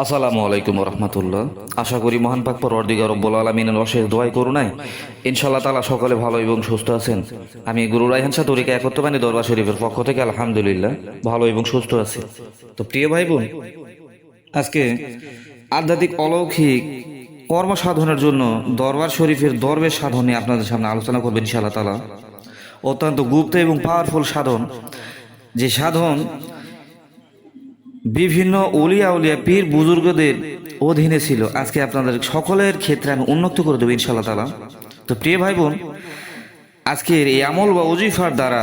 আসসালামু আলাইকুম রহমতুল্লাহ। আশা করি মহান পাক পরওয়ারদিগার রব্বুল আলামিনের অশেষ দোয়াই করুণায় ইনশাআল্লাহ তাআলা সকলে ভালো এবং সুস্থ আছেন। আমি গুরু রায়হান শাহ তরিকা একত্ববাণী দরবার শরীফের পক্ষ থেকে আলহামদুলিল্লাহ ভালো এবং সুস্থ আছি। তো প্রিয় ভাই বোন, আজকে আধ্যাত্মিক অলৌকিক কর্ম সাধনের জন্য দরবার শরীফের দরবেশ সাধন নিয়ে আপনাদের সামনে আলোচনা করবেন ইনশাআল্লাহ তাআলা। অত্যন্ত গুপ্ত এবং পাওয়ারফুল সাধন, যে সাধন বিভিন্ন উলিয়া উলিয়া পীর বুজুর্গদের অধীনে ছিল, আজকে আপনাদের সকলের ক্ষেত্রে আমি উন্নত করে দেবো ইনশাআল্লাহ তাআলা। তো প্রিয় ভাই বোন, আজকের এই আমল বা ওজিফার দ্বারা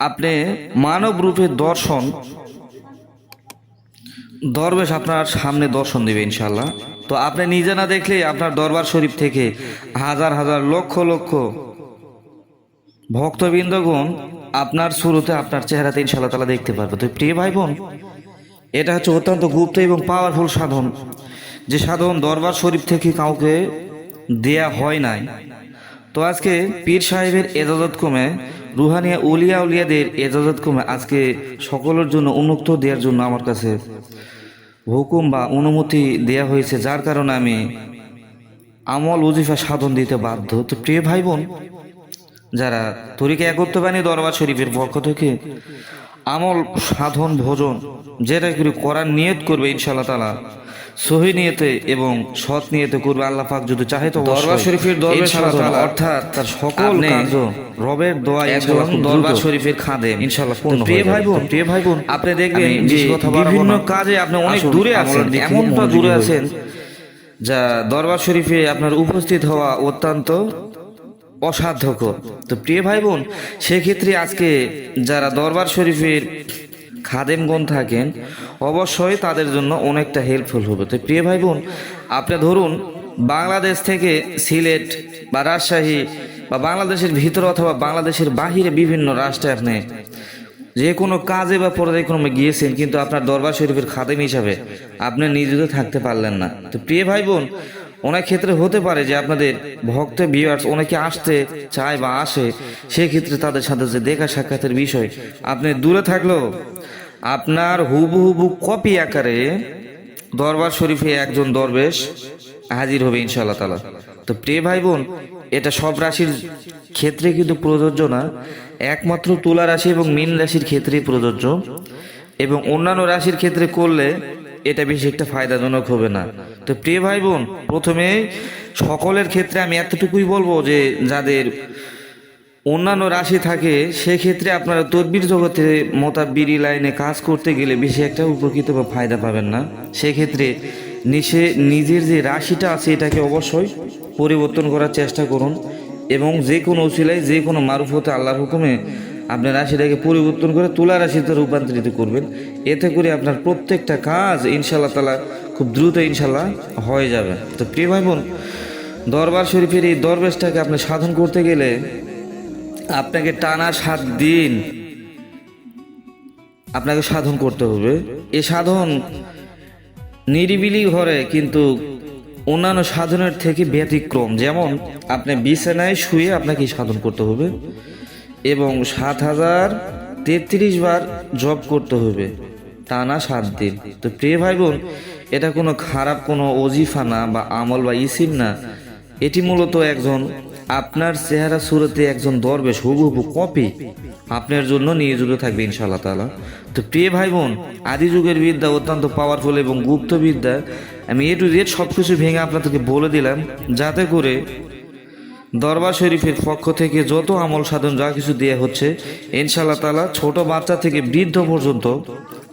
আপনি মানব রূপের দর্শন দরবেশ আপনার সামনে দর্শন দেবে ইনশাআল্লাহ। তো আপনি নিজে না দেখলে আপনার দরবার শরীফ থেকে হাজার হাজার লক্ষ লক্ষ ভক্তবৃন্দগণ আপনার শুরুতে আপনার চেহারাতে ইনশাআল্লাহ তাআলা দেখতে পারবে। তো প্রিয় ভাই বোন, এটা হচ্ছে অত্যন্ত গুপ্ত এবং পাওয়ারফুল সাধন, যে সাধন দরবার শরীফ থেকে কাউকে দেয়া হয় নাই। তো আজকে পীর সাহেবের এজাজত কমে, রুহানিয়া উলিয়া উলিয়াদের এজাজত কমে আজকে সকলের জন্য উন্মুক্ত দেওয়ার জন্য আমার কাছে হুকুম বা অনুমতি দেয়া হয়েছে, যার কারণে আমি আমল ওজিফা সাধন দিতে বাধ্য। তো প্রিয় ভাই বোন, যারা তরিকা একত্ববাণী দরবার শরীফের পক্ষ থেকে আমল সাধন ভোজন যেটা করে করার নিয়ত করবে ইনশাআল্লাহ তাআলা, সহি নিয়তে এবং সৎ নিয়তে করবে, আল্লাহ পাক যদি চাহে তো দরবার শরীফের দরবেশ সাধন অর্থাৎ তার সকল কাজ রবের দোয়া এবং দরবার শরীফের খাদেম ইনশাআল্লাহ পূর্ণ হবে। প্রিয় ভাই বোন, আপনি দেখবেন যে বিভিন্ন কাজে আপনি অনেক দূরে আছেন, এমনটা দূরে আছেন যা দরবার শরীফে আপনার উপস্থিত হওয়া অত্যন্ত অসাধ্যকর। তো প্রিয় ভাই বোন, সেক্ষেত্রে আজকে যারা দরবার শরীফের খাদেমগণ থাকেন অবশ্যই তাদের জন্য অনেকটা হেল্পফুল হবে। তো প্রিয় ভাই বোন, আপনি ধরুন বাংলাদেশ থেকে সিলেট বা রাজশাহী বা বাংলাদেশের ভিতরে অথবা বাংলাদেশের বাহিরে বিভিন্ন রাষ্ট্রে আপনি যে কোনো কাজে বা পর্যায়ক্রমে গিয়েছেন, কিন্তু আপনার দরবার শরীফের খাদেম হিসাবে আপনি নিজে থাকতে পারলেন না। তো প্রিয় ভাই বোন, অনেক ক্ষেত্রে হতে পারে যে আপনাদের ভক্ত ভিউয়ার্স অনেকে আসতে চায় বা আসে, সেক্ষেত্রে তাদের সাথে যে দেখা সাক্ষাতের বিষয় আপনি দূরে থাকলেও আপনার হুবহু কপি আকারে দরবার শরীফে একজন দরবেশ হাজির হবে ইনশাআল্লাহ তাআলা। তো প্রিয় ভাই বোন, এটা সব রাশির ক্ষেত্রে কিন্তু প্রযোজ্য না, একমাত্র তুলা রাশি এবং মীন রাশির ক্ষেত্রেই প্রযোজ্য, এবং অন্যান্য রাশির ক্ষেত্রে করলে এটা বেশি একটা ফায়দাজনক হবে না। তো প্রিয় ভাই বোন, প্রথমে সকলের ক্ষেত্রে আমি এতটুকুই বলবো যে যাদের অন্যান্য রাশি থাকে সেক্ষেত্রে আপনারা তদবির জগতে মোতাব্বিরি লাইনে কাজ করতে গেলে বেশি একটা উপকৃত বা ফায়দা পাবেন না। সেক্ষেত্রে নিজের যে রাশিটা আছে এটাকে অবশ্যই পরিবর্তন করার চেষ্টা করুন, এবং যে কোনো উসিলায় যে কোনো মারুফতে আল্লাহর হুকুমে আপনার রাশিটাকে পরিবর্তন করে তুলা রাশিতে রূপান্তরিত করবেন। এতে করে আপনার প্রত্যেকটা কাজ ইনশাআল্লাহ তাআলা খুব দ্রুত ইনশাআল্লাহ হয়ে যাবে। তো প্রিয় ভাই বোন, দরবার শরীফের এই দরবেশটাকে আপনি সাধন করতে গেলে আপনাকে টানা 7 দিন আপনাকে সাধন করতে হবে। এই সাধন নিরিবিলি ঘরে, কিন্তু অন্যান্য সাধনের থেকে ব্যতিক্রম। যেমন আপনি বিছানায় শুয়ে আপনাকে সাধন করতে হবে এবং 7033 বার জপ করতে হবে টানা 7 দিন। তো প্রিয় ভাই বোন, এটা কোনো খারাপ কোনো ওজিফা না বা আমল বা ইসিম না, এটি মূলত একজন আপনার চেহারা সুরতে একজন দরবেশ হুবহু কপি আপনার জন্য নিয়োজিত থাকবে ইনশাআল্লাহ তাআলা। তো প্রিয় ভাই বোন, আদি যুগের বিদ্যা অত্যন্ত পাওয়ারফুল এবং গুপ্ত বিদ্যা, আমি এ টু জেড সব কিছু ভেঙে আপনাদেরকে বলে দিলাম, যাতে করে দরবার শরীফের পক্ষ থেকে যত আমল সাধন যা কিছু দেওয়া হচ্ছে ইনশাআল্লাহ তাআলা ছোট বাচ্চা থেকে বৃদ্ধ পর্যন্ত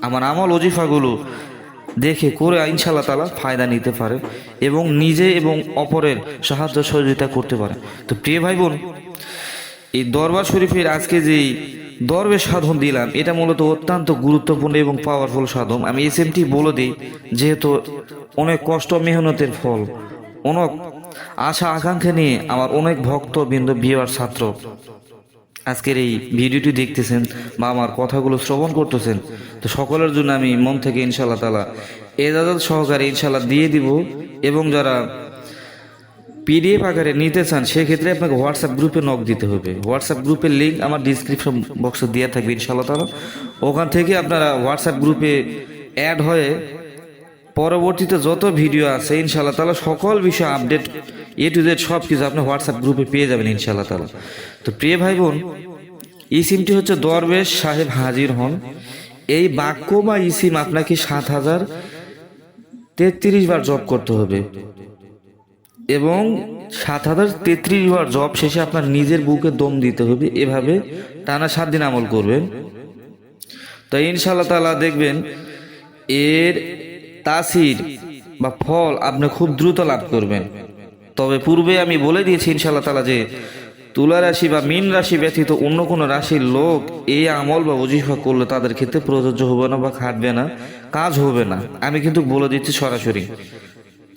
আমার আমল ওজিফাগুলো দেখে করে ইনশাআল্লাহ তাআলা ফায়দা নিতে পারে এবং নিজে এবং অপরের সাহায্য সহযোগিতা করতে পারে। তো প্রিয় ভাই বোন, এই দরবার শরীফের আজকে যেই দরবেশ সাধন দিলাম এটা মূলত অত্যন্ত গুরুত্বপূর্ণ এবং পাওয়ারফুল সাধন। আমি এসএমটি বলে দিই, যেহেতু অনেক কষ্ট মেহনতের ফল, অনেক আশা আকাঙ্ক্ষা নিয়ে আমার অনেক ভক্তবৃন্দ ভিউয়ার ছাত্র আজকের এই ভিডিওটি দেখতেছেন বা আমার কথাগুলো শ্রবণ করতেছেন, তো সকলের জন্য আমি মন থেকে ইনশাআল্লাহ তাআলা এজাজত সহকারে ইনশাআল্লাহ দিয়ে দিব। এবং যারা পিডিএফ আকারে নিতে চান সেক্ষেত্রে আপনাকে হোয়াটসঅ্যাপ গ্রুপে নক দিতে হবে। হোয়াটসঅ্যাপ গ্রুপের লিঙ্ক আমার ডিসক্রিপশন বক্সে দেওয়া থাকবে ইনশাআল্লাহ তাআলা। ওখান থেকে আপনারা হোয়াটসঅ্যাপ গ্রুপে অ্যাড হয়ে পরবর্তীতে যত ভিডিও আছে ইনশাআল্লাহ তাআলা সকল বিষয় আপডেট A to Z সব কিছু আপনি হোয়াটসঅ্যাপ গ্রুপে পেয়ে যাবেন ইনশাআল্লাহ তাআলা। তো প্রিয় ভাই বোন, ইসিমটি হচ্ছে দরবেশ সাহেব হাজির হন। এই বাক্য বা ইসিম আপনাকে 7033 বার জপ করতে হবে এবং 7033 বার জপ শেষে আপনার নিজের বুকে দম দিতে হবে। এভাবে টানা 7 দিন আমল করবেন। তো ইনশাআল্লাহ তাআলা দেখবেন এর তাসির বা ফল আপনি খুব দ্রুত লাভ করবেন। তবে পূর্বে আমি বলে দিয়েছি ইনশাআল্লাহ তাআলা যে তুলা রাশি বা মীন রাশি ব্যতীত অন্য কোনো রাশির লোক এই আমল বা ওজিফা করলে তাদের ক্ষেত্রে প্রযোজ্য হবে না বা খাটবে না, কাজ হবে না। আমি কিন্তু বলে দিচ্ছি সরাসরি,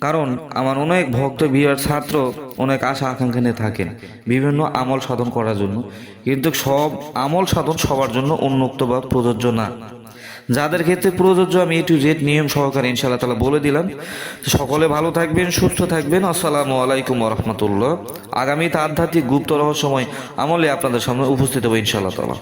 কারণ আমার অনেক ভক্ত ভিউয়ার ছাত্র অনেক আশা আকাঙ্ক্ষা নিয়ে থাকেন বিভিন্ন আমল সাধন করার জন্য, কিন্তু সব আমল সাধন সবার জন্য উন্মুক্ত বা প্রযোজ্য না। যাদের ক্ষেত্রে প্রযোজ্য আমি A to Z নিয়ম সহকারে ইনশাআল্লাহ তাআলা বলে দিলাম। সকলে ভালো থাকবেন, সুস্থ থাকবেন। আসসালামু আলাইকুম ওয়া রাহমাতুল্লাহ। আগামীতে আধ্যাত্মিক গুপ্ত রহস্যময় আমলে আপনাদের সামনে উপস্থিত হবো ইনশাআল্লাহ তাআলা।